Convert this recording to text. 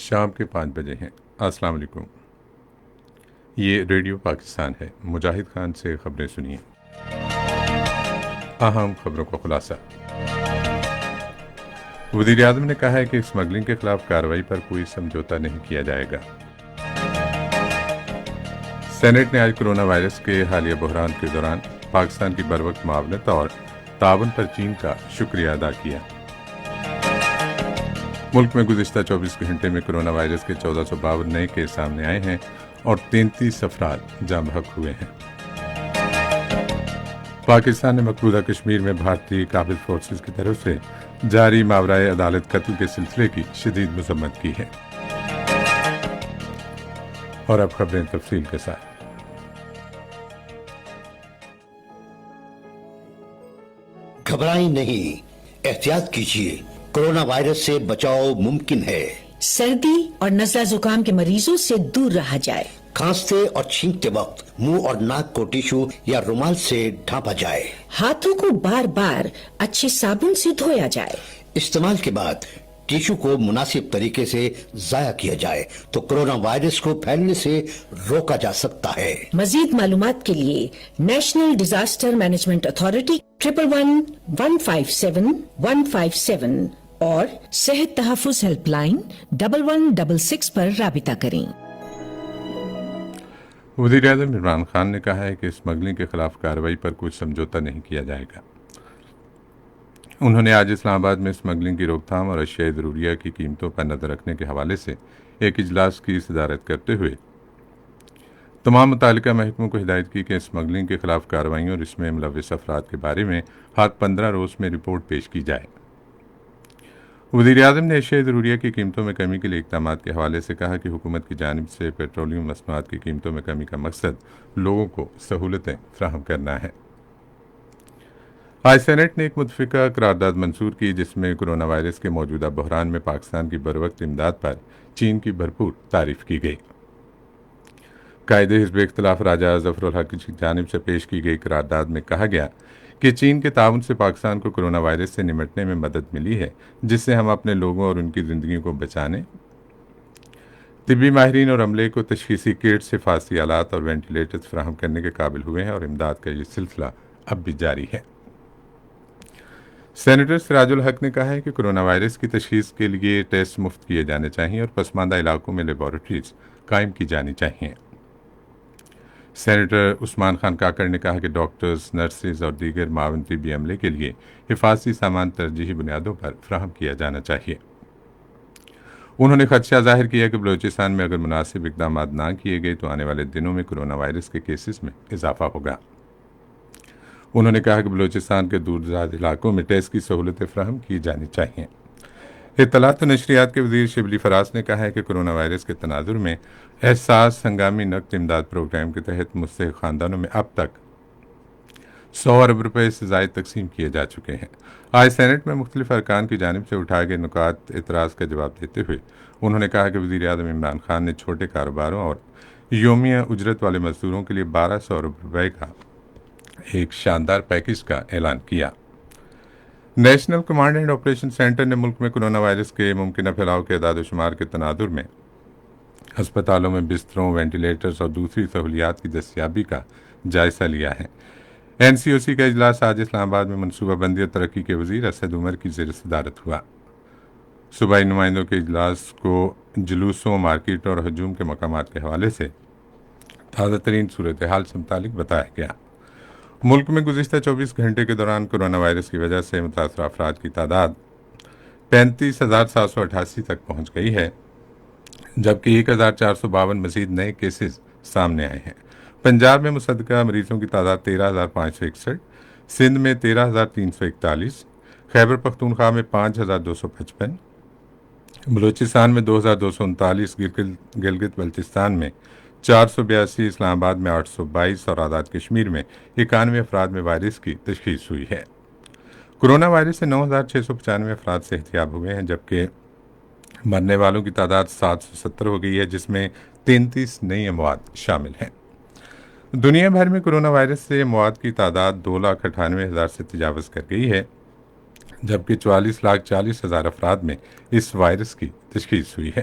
شام کے 5 بجے ہیں۔ السلام علیکم، یہ ریڈیو پاکستان ہے۔ مجاہد خان سے خبریں سنیے۔ اہم خبروں کا خلاصہ۔ وزیر اعظم نے کہا ہے کہ اسمگلنگ کے خلاف کارروائی پر کوئی سمجھوتا نہیں کیا جائے گا۔ سینیٹ نے آج کرونا وائرس کے حالیہ بحران کے دوران پاکستان کی بروقت معاونت اور تعاون پر چین کا شکریہ ادا کیا۔ ملک میں گزشتہ 24 گھنٹے میں کرونا وائرس کے 1452 نئے کیس سامنے آئے ہیں اور 33 افراد جاں بحق ہوئے ہیں۔ پاکستان نے مقبوضہ کشمیر میں بھارتی قابل فورسز کی طرف سے جاری ماورائے عدالت قتل کے سلسلے کی شدید مذمت کی ہے۔ اور اب خبریں تفصیل کے ساتھ۔ گھبرائیں نہیں، احتیاط کیجیے، کورونا وائرس سے بچاؤ ممکن ہے۔ سردی اور نزلہ زکام کے مریضوں سے دور رہا جائے۔ کھانستے اور چھینکتے وقت منہ اور ناک کو ٹیشو یا رومال سے ڈھانپا جائے۔ ہاتھوں کو بار بار اچھے صابن سے دھویا جائے۔ استعمال کے بعد ٹیشو کو مناسب طریقے سے ضائع کیا جائے تو کورونا وائرس کو پھیلنے سے روکا جا سکتا ہے۔ مزید معلومات کے لیے نیشنل ڈیزاسٹر مینجمنٹ اتھارٹی 111-157-157 اور صحت تحفظ ہیلپ لائن 1166 پر رابطہ کریں۔ وزیر اعظم عمران خان نے کہا ہے کہ اسمگلنگ کے خلاف کارروائی پر کوئی سمجھوتا نہیں کیا جائے گا۔ انہوں نے آج اسلام آباد میں اسمگلنگ کی روک تھام اور اشیاء ضروریہ کی قیمتوں پر نظر رکھنے کے حوالے سے ایک اجلاس کی صدارت کرتے ہوئے تمام متعلقہ محکموں کو ہدایت کی کہ اسمگلنگ کے خلاف کارروائیوں اور اس میں ملوث افراد کے بارے میں ہر 15 روز میں رپورٹ پیش کی جائے۔ وزیر اعظم نے اشیاء ضروریہ کی قیمتوں میں کمی کے لیے اقدامات کے حوالے سے کہا کہ حکومت کی جانب سے پیٹرولیم مصنوعات کی قیمتوں میں کمی کا مقصد لوگوں کو سہولتیں فراہم کرنا ہے۔ آج سینیٹ نے ایک متفقہ قرارداد منظور کی جس میں کرونا وائرس کے موجودہ بحران میں پاکستان کی بروقت امداد پر چین کی بھرپور تعریف کی گئی۔ قائد حزب اختلاف راجہ ظفر الحق کی جانب سے پیش کی گئی قرارداد میں کہا گیا کہ چین کے تعاون سے پاکستان کو کرونا وائرس سے نمٹنے میں مدد ملی ہے، جس سے ہم اپنے لوگوں اور ان کی زندگیوں کو بچانے، طبی ماہرین اور عملے کو تشخیصی کٹس، حفاظتی آلات اور وینٹیلیٹرز فراہم کرنے کے قابل ہوئے ہیں اور امداد کا یہ سلسلہ اب بھی جاری ہے۔ سینیٹر سراج الحق نے کہا ہے کہ کرونا وائرس کی تشخیص کے لیے ٹیسٹ مفت کیے جانے چاہئیں اور پسماندہ علاقوں میں لیبارٹریز قائم کی جانی چاہئیں۔ سینیٹر عثمان خان کاکڑ نے کہا کہ ڈاکٹرز، نرسز اور دیگر معاون طبی عملے کے لیے حفاظتی سامان ترجیحی بنیادوں پر فراہم کیا جانا چاہیے۔ انہوں نے خدشہ ظاہر کیا کہ بلوچستان میں اگر مناسب اقدامات نہ کیے گئے تو آنے والے دنوں میں کرونا وائرس کے کیسز میں اضافہ ہوگا۔ انہوں نے کہا کہ بلوچستان کے دور دراز علاقوں میں ٹیسٹ کی سہولتیں فراہم کی جانی چاہئیں۔ اطلاعات و نشریات کے وزیر شبلی فراز نے کہا ہے کہ کرونا وائرس کے تناظر میں احساس ہنگامی نقد امداد پروگرام کے تحت مستحق خاندانوں میں اب تک 100 ارب روپے سے زائد تقسیم کیے جا چکے ہیں۔ آج سینیٹ میں مختلف ارکان کی جانب سے اٹھائے گئے نکات اعتراض کا جواب دیتے ہوئے انہوں نے کہا کہ وزیر اعظم عمران خان نے چھوٹے کاروباروں اور یومیہ اجرت والے مزدوروں کے لیے 1200 ارب روپے کا ایک شاندار پیکج کا اعلان کیا۔ National command and operation centre نے ملک میں کرونا وائرس کے ممکنہ پھیلاؤ کے اعداد و شمار کے تناظر میں ہسپتالوں میں بستروں، وینٹیلیٹرز اور دوسری سہولیات کی دستیابی کا جائزہ لیا ہے۔ این سی او سی کا اجلاس آج اسلام آباد میں منصوبہ بندی اور ترقی کے وزیر اسد عمر کی زیر صدارت ہوا۔ صوبائی نمائندوں کے اجلاس کو جلوسوں، مارکیٹ اور ہجوم کے مقامات کے حوالے سے تازہ ترین صورتحال سے متعلق بتایا گیا۔ ملک میں گزشتہ 24 گھنٹے کے دوران کرونا وائرس کی وجہ سے متاثرہ افراد کی تعداد 35,788 تک پہنچ گئی ہے، جبکہ 1,452 مزید نئے کیسز سامنے آئے ہیں۔ پنجاب میں مصدقہ مریضوں کی تعداد 13,561، سندھ میں 13,341، خیبر پختونخوا میں 5,255، بلوچستان میں 2,239، گلگت بلتستان میں 482، اسلام آباد میں 822 اور آزاد کشمیر میں 91 افراد میں وائرس کی تشخیص ہوئی ہے۔ کرونا وائرس سے 9,695 افراد صحتیاب ہوئے ہیں، جبکہ مرنے والوں کی تعداد 770 ہو گئی ہے، جس میں 33 نئی اموات شامل ہیں۔ دنیا بھر میں کرونا وائرس سے اموات کی تعداد 2,98,000 سے تجاوز کر گئی ہے، جبکہ 44,40,000 افراد میں اس وائرس کی تشخیص ہوئی ہے۔